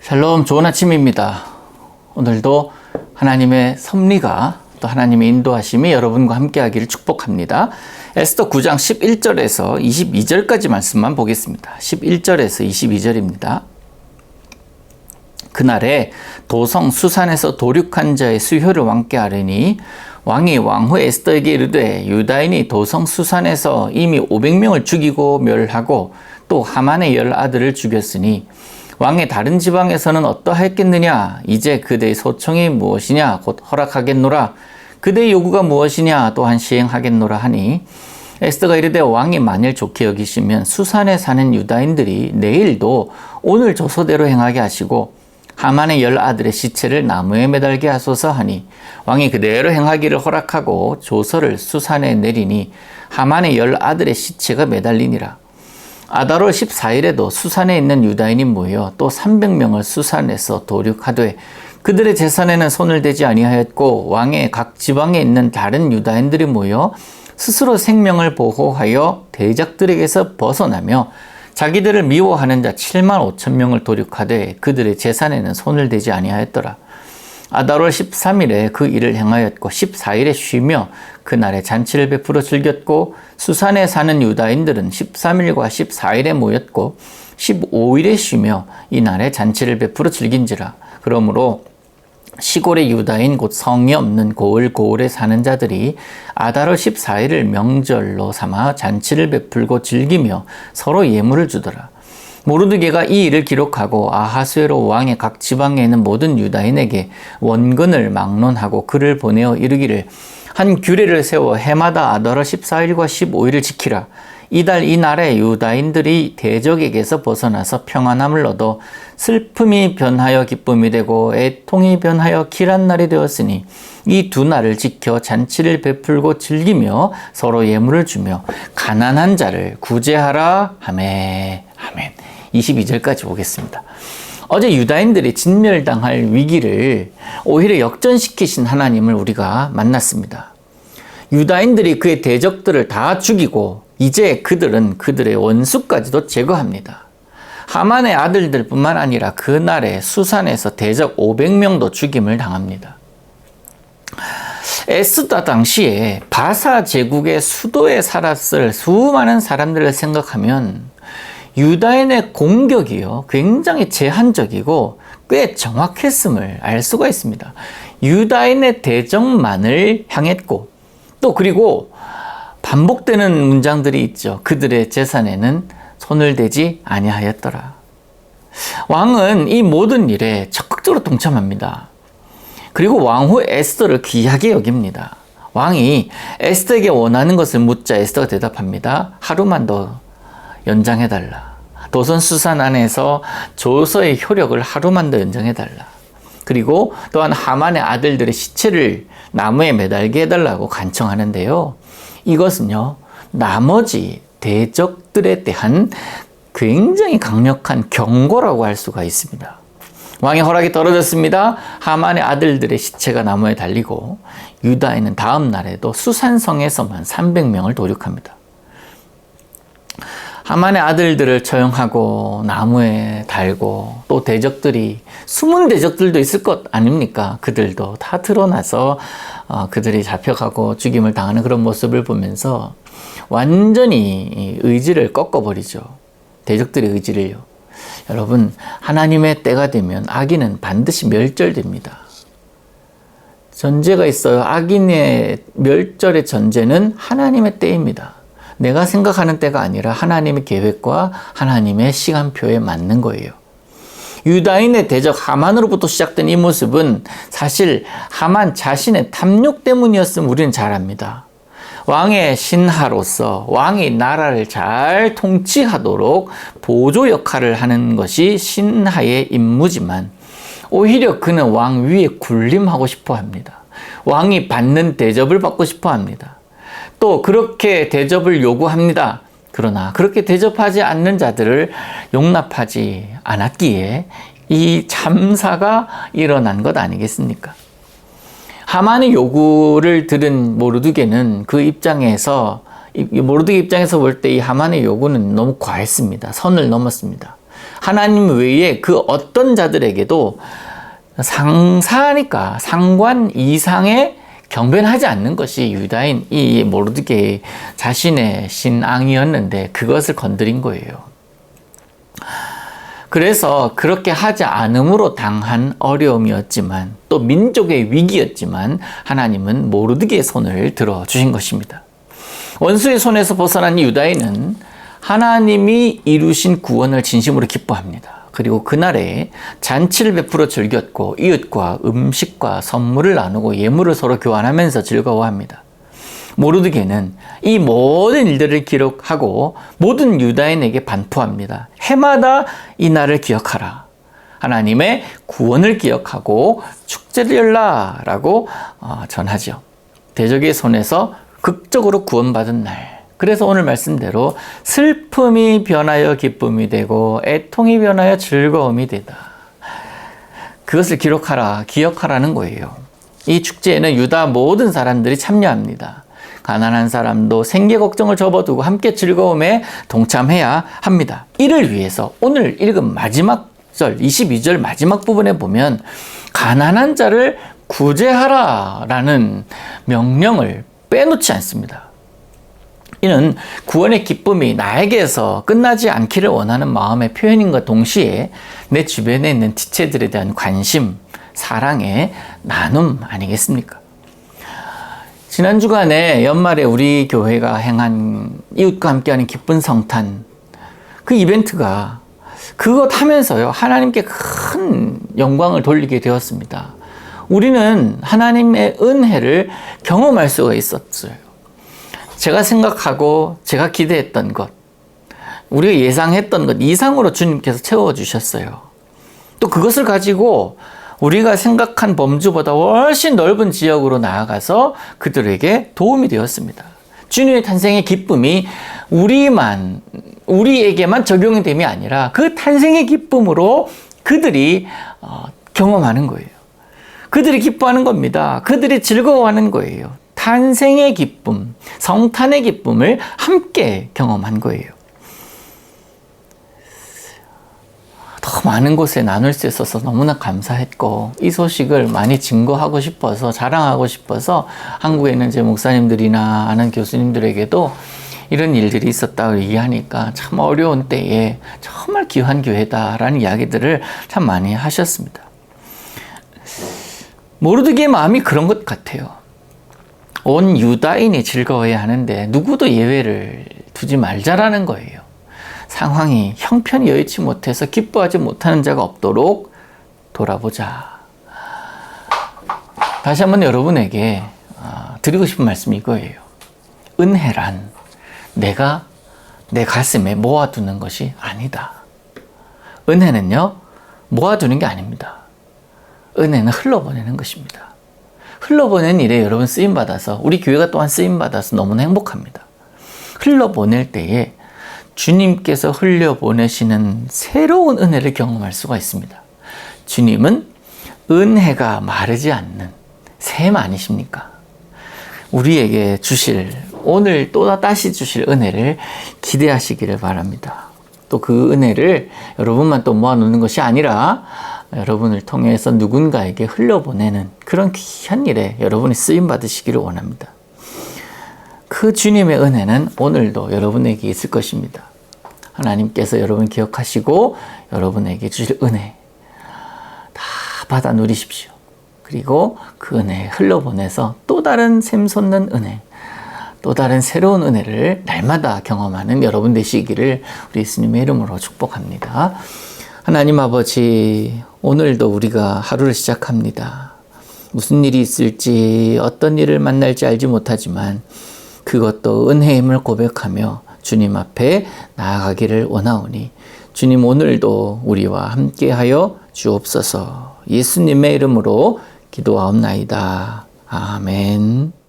샬롬, 좋은 아침입니다. 오늘도 하나님의 섭리가 또 하나님의 인도하심이 여러분과 함께 하기를 축복합니다. 에스더 9장 11절에서 22절까지 말씀만 보겠습니다. 11절에서 22절입니다. 그날에 도성 수산에서 도륙한 자의 수효를 왕께 아뢰니 왕이 왕후 에스더에게 이르되 유다인이 도성 수산에서 이미 500명을 죽이고 멸하고 또 하만의 10아들을 죽였으니 왕의 다른 지방에서는 어떠하였겠느냐? 이제 그대의 소청이 무엇이냐? 곧 허락하겠노라. 그대의 요구가 무엇이냐? 또한 시행하겠노라 하니 에스더가 이르되 왕이 만일 좋게 여기시면 수산에 사는 유다인들이 내일도 오늘 조서대로 행하게 하시고 하만의 10아들의 시체를 나무에 매달게 하소서 하니 왕이 그대로 행하기를 허락하고 조서를 수산에 내리니 하만의 10아들의 시체가 매달리니라. 아달월 14일에도 수산에 있는 유다인이 모여 또 300명을 수산에서 도륙하되 그들의 재산에는 손을 대지 아니하였고 왕의 각 지방에 있는 다른 유다인들이 모여 스스로 생명을 보호하여 대적들에게서 벗어나며 자기들을 미워하는 자 7만 5천 명을 도륙하되 그들의 재산에는 손을 대지 아니하였더라. 아달월 13일에 그 일을 행하였고 14일에 쉬며 그날에 잔치를 베풀어 즐겼고 수산에 사는 유다인들은 13일과 14일에 모였고 15일에 쉬며 이날에 잔치를 베풀어 즐긴지라. 그러므로 시골의 유다인 곧 성이 없는 고을에 사는 자들이 아달월 14일을 명절로 삼아 잔치를 베풀고 즐기며 서로 예물을 주더라. 모르드게가 이 일을 기록하고 아하수에로 왕의 각 지방에 있는 모든 유다인에게 원근을 막론하고 글을 보내어 이르기를 한 규례를 세워 해마다 아달월 14일과 15일을 지키라. 이달 이날에 유다인들이 대적에게서 벗어나서 평안함을 얻어 슬픔이 변하여 기쁨이 되고 애통이 변하여 길한 날이 되었으니 이 두 날을 지켜 잔치를 베풀고 즐기며 서로 예물을 주며 가난한 자를 구제하라 하매. 아멘. 22절까지 보겠습니다. 어제 유다인들이 진멸당할 위기를 오히려 역전시키신 하나님을 우리가 만났습니다. 유다인들이 그의 대적들을 다 죽이고 이제 그들은 그들의 원수까지도 제거합니다. 하만의 아들들뿐만 아니라 그날에 수산에서 대적 500명도 죽임을 당합니다. 에스더 당시에 바사 제국의 수도에 살았을 수많은 사람들을 생각하면 유다인의 공격이요 굉장히 제한적이고 꽤 정확했음을 알 수가 있습니다. 유다인의 대적만을 향했고 또 그리고 반복되는 문장들이 있죠. 그들의 재산에는 손을 대지 아니하였더라. 왕은 이 모든 일에 적극적으로 동참합니다. 그리고 왕후 에스더를 귀하게 여깁니다. 왕이 에스더에게 원하는 것을 묻자 에스더가 대답합니다. 하루만 더 연장해달라. 도선 수산 안에서 조서의 효력을 하루만 더 연장해달라. 그리고 또한 하만의 아들들의 시체를 나무에 매달게 해달라고 간청하는데요. 이것은요, 나머지 대적들에 대한 굉장히 강력한 경고라고 할 수가 있습니다. 왕의 허락이 떨어졌습니다. 하만의 아들들의 시체가 나무에 달리고 유다인은 다음 날에도 수산성에서만 300명을 도륙합니다. 하만의 아들들을 처형하고 나무에 달고 또 대적들이 숨은 대적들도 있을 것 아닙니까? 그들도 다 드러나서 그들이 잡혀가고 죽임을 당하는 그런 모습을 보면서 완전히 의지를 꺾어버리죠. 대적들의 의지를요. 여러분, 하나님의 때가 되면 악인은 반드시 멸절됩니다. 전제가 있어요. 악인의 멸절의 전제는 하나님의 때입니다. 내가 생각하는 때가 아니라 하나님의 계획과 하나님의 시간표에 맞는 거예요. 유다인의 대적 하만으로부터 시작된 이 모습은 사실 하만 자신의 탐욕 때문이었음을 우리는 잘 압니다. 왕의 신하로서 왕이 나라를 잘 통치하도록 보조 역할을 하는 것이 신하의 임무지만 오히려 그는 왕 위에 군림하고 싶어 합니다. 왕이 받는 대접을 받고 싶어 합니다. 또 그렇게 대접을 요구합니다. 그러나 그렇게 대접하지 않는 자들을 용납하지 않았기에 이 참사가 일어난 것 아니겠습니까? 하만의 요구를 들은 모르드게는 그 입장에서 모르드게 입장에서 볼 때 이 하만의 요구는 너무 과했습니다. 선을 넘었습니다. 하나님 외에 그 어떤 자들에게도 상사니까 상관 이상의 경배하지 않는 것이 유다인 이 모르드게의 자신의 신앙이었는데 그것을 건드린 거예요. 그래서 그렇게 하지 않음으로 당한 어려움이었지만 또 민족의 위기였지만 하나님은 모르드게의 손을 들어주신 것입니다. 원수의 손에서 벗어난 유다인은 하나님이 이루신 구원을 진심으로 기뻐합니다. 그리고 그날에 잔치를 베풀어 즐겼고 이웃과 음식과 선물을 나누고 예물을 서로 교환하면서 즐거워합니다. 모르드게는 이 모든 일들을 기록하고 모든 유다인에게 반포합니다. 해마다 이 날을 기억하라. 하나님의 구원을 기억하고 축제를 열라라고 전하죠. 대적의 손에서 극적으로 구원받은 날. 그래서 오늘 말씀대로 슬픔이 변하여 기쁨이 되고 애통이 변하여 즐거움이 되다. 그것을 기록하라, 기억하라는 거예요. 이 축제에는 유다 모든 사람들이 참여합니다. 가난한 사람도 생계 걱정을 접어두고 함께 즐거움에 동참해야 합니다. 이를 위해서 오늘 읽은 마지막 절 22절 마지막 부분에 보면 가난한 자를 구제하라라는 명령을 빼놓지 않습니다. 이는 구원의 기쁨이 나에게서 끝나지 않기를 원하는 마음의 표현인과 동시에 내 주변에 있는 지체들에 대한 관심, 사랑의 나눔 아니겠습니까? 지난 주간에 연말에 우리 교회가 행한 이웃과 함께하는 기쁜 성탄 그 이벤트가 그것 하면서요 하나님께 큰 영광을 돌리게 되었습니다. 우리는 하나님의 은혜를 경험할 수가 있었어요. 제가 생각하고 제가 기대했던 것, 우리가 예상했던 것 이상으로 주님께서 채워주셨어요. 또 그것을 가지고 우리가 생각한 범주보다 훨씬 넓은 지역으로 나아가서 그들에게 도움이 되었습니다. 주님의 탄생의 기쁨이 우리에게만 적용이 됨이 아니라 그 탄생의 기쁨으로 그들이 경험하는 거예요. 그들이 기뻐하는 겁니다. 그들이 즐거워하는 거예요. 탄생의 기쁨, 성탄의 기쁨을 함께 경험한 거예요. 더 많은 곳에 나눌 수 있어서 너무나 감사했고 이 소식을 많이 증거하고 싶어서 자랑하고 싶어서 한국에 있는 제 목사님들이나 아는 교수님들에게도 이런 일들이 있었다고 얘기하니까 참 어려운 때에 정말 귀한 교회다라는 이야기들을 참 많이 하셨습니다. 모르드게의 마음이 그런 것 같아요. 온 유다인이 즐거워해야 하는데 누구도 예외를 두지 말자라는 거예요. 상황이 형편이 여의치 못해서 기뻐하지 못하는 자가 없도록 돌아보자. 다시 한번 여러분에게 드리고 싶은 말씀이 이거예요. 은혜란 내가 내 가슴에 모아두는 것이 아니다. 은혜는요 모아두는 게 아닙니다. 은혜는 흘러보내는 것입니다. 흘러보내는 일에 여러분 쓰임받아서 우리 교회가 또한 쓰임받아서 너무나 행복합니다. 흘러보낼 때에 주님께서 흘려보내시는 새로운 은혜를 경험할 수가 있습니다. 주님은 은혜가 마르지 않는 샘 아니십니까? 우리에게 주실 오늘 또 다시 주실 은혜를 기대하시기를 바랍니다. 또 그 은혜를 여러분만 또 모아놓는 것이 아니라 여러분을 통해서 누군가에게 흘려보내는 그런 귀한 일에 여러분이 쓰임받으시기를 원합니다. 그 주님의 은혜는 오늘도 여러분에게 있을 것입니다. 하나님께서 여러분 기억하시고 여러분에게 주실 은혜 다 받아 누리십시오. 그리고 그 은혜에 흘러보내서 또 다른 샘솟는 은혜, 또 다른 새로운 은혜를 날마다 경험하는 여러분 되시기를 우리 예수님의 이름으로 축복합니다. 하나님 아버지, 오늘도 우리가 하루를 시작합니다. 무슨 일이 있을지 어떤 일을 만날지 알지 못하지만 그것도 은혜임을 고백하며 주님 앞에 나아가기를 원하오니 주님 오늘도 우리와 함께하여 주옵소서. 예수님의 이름으로 기도하옵나이다. 아멘.